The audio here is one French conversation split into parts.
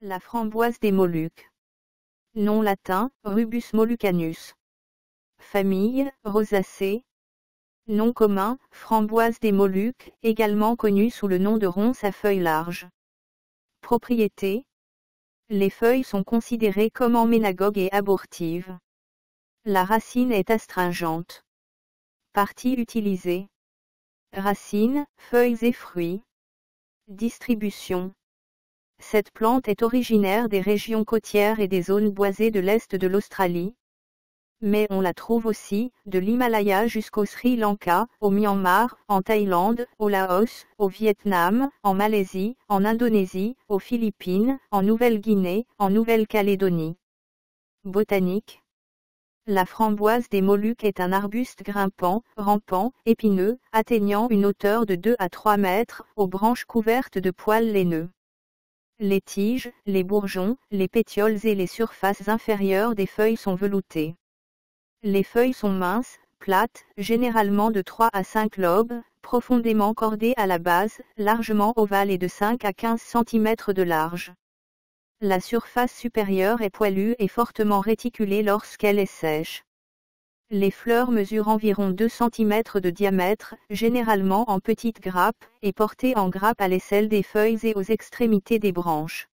La framboise des Moluques. Nom latin, Rubus mollucanus. Famille, Rosacées. Nom commun, framboise des Moluques, également connue sous le nom de ronce à feuilles larges. Propriétés. Les feuilles sont considérées comme emménagogues et abortives. La racine est astringente. Parties utilisées. Racines, feuilles et fruits. Distribution. Cette plante est originaire des régions côtières et des zones boisées de l'est de l'Australie. Mais on la trouve aussi, de l'Himalaya jusqu'au Sri Lanka, au Myanmar, en Thaïlande, au Laos, au Vietnam, en Malaisie, en Indonésie, aux Philippines, en Nouvelle-Guinée, en Nouvelle-Calédonie. Botanique. La framboise des Moluques est un arbuste grimpant, rampant, épineux, atteignant une hauteur de 2 à 3 mètres, aux branches couvertes de poils laineux. Les tiges, les bourgeons, les pétioles et les surfaces inférieures des feuilles sont veloutées. Les feuilles sont minces, plates, généralement de 3 à 5 lobes, profondément cordées à la base, largement ovales et de 5 à 15 cm de large. La surface supérieure est poilue et fortement réticulée lorsqu'elle est sèche. Les fleurs mesurent environ 2 cm de diamètre, généralement en petites grappes, et portées en grappes à l'aisselle des feuilles et aux extrémités des branches.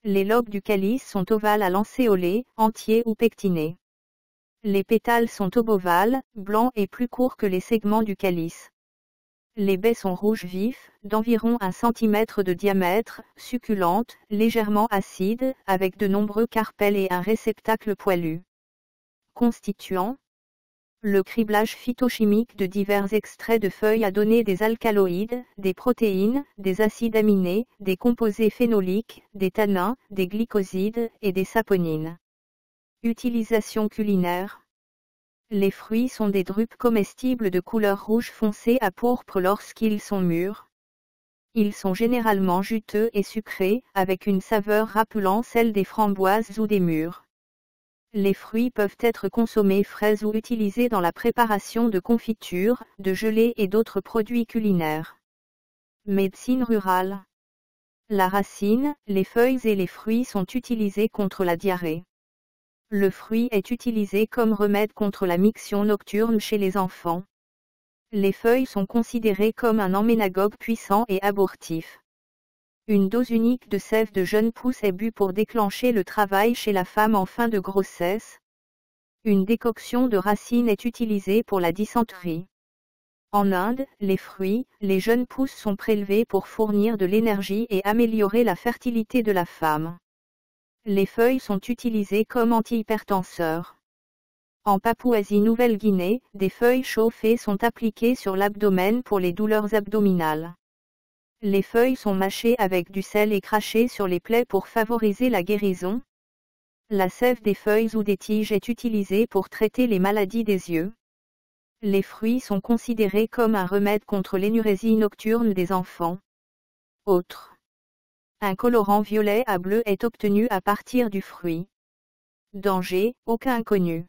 Les lobes du calice sont ovales à lancéolés, entiers ou pectinés. Les pétales sont obovales, blancs et plus courts que les segments du calice. Les baies sont rouges vifs, d'environ 1 cm de diamètre, succulentes, légèrement acides, avec de nombreux carpels et un réceptacle poilu. Constituants. Le criblage phytochimique de divers extraits de feuilles a donné des alcaloïdes, des protéines, des acides aminés, des composés phénoliques, des tannins, des glycosides et des saponines. Utilisation culinaire. Les fruits sont des drupes comestibles de couleur rouge foncé à pourpre lorsqu'ils sont mûrs. Ils sont généralement juteux et sucrés, avec une saveur rappelant celle des framboises ou des mûres. Les fruits peuvent être consommés frais ou utilisés dans la préparation de confitures, de gelées et d'autres produits culinaires. Médecine rurale. La racine, les feuilles et les fruits sont utilisés contre la diarrhée. Le fruit est utilisé comme remède contre la miction nocturne chez les enfants. Les feuilles sont considérées comme un emménagogue puissant et abortif. Une dose unique de sève de jeune pousse est bue pour déclencher le travail chez la femme en fin de grossesse. Une décoction de racines est utilisée pour la dysenterie. En Inde, les fruits, les jeunes pousses sont prélevés pour fournir de l'énergie et améliorer la fertilité de la femme. Les feuilles sont utilisées comme antihypertenseurs. En Papouasie-Nouvelle-Guinée, des feuilles chauffées sont appliquées sur l'abdomen pour les douleurs abdominales. Les feuilles sont mâchées avec du sel et crachées sur les plaies pour favoriser la guérison. La sève des feuilles ou des tiges est utilisée pour traiter les maladies des yeux. Les fruits sont considérés comme un remède contre l'énurésie nocturne des enfants. Autres. Un colorant violet à bleu est obtenu à partir du fruit. Danger, aucun connu.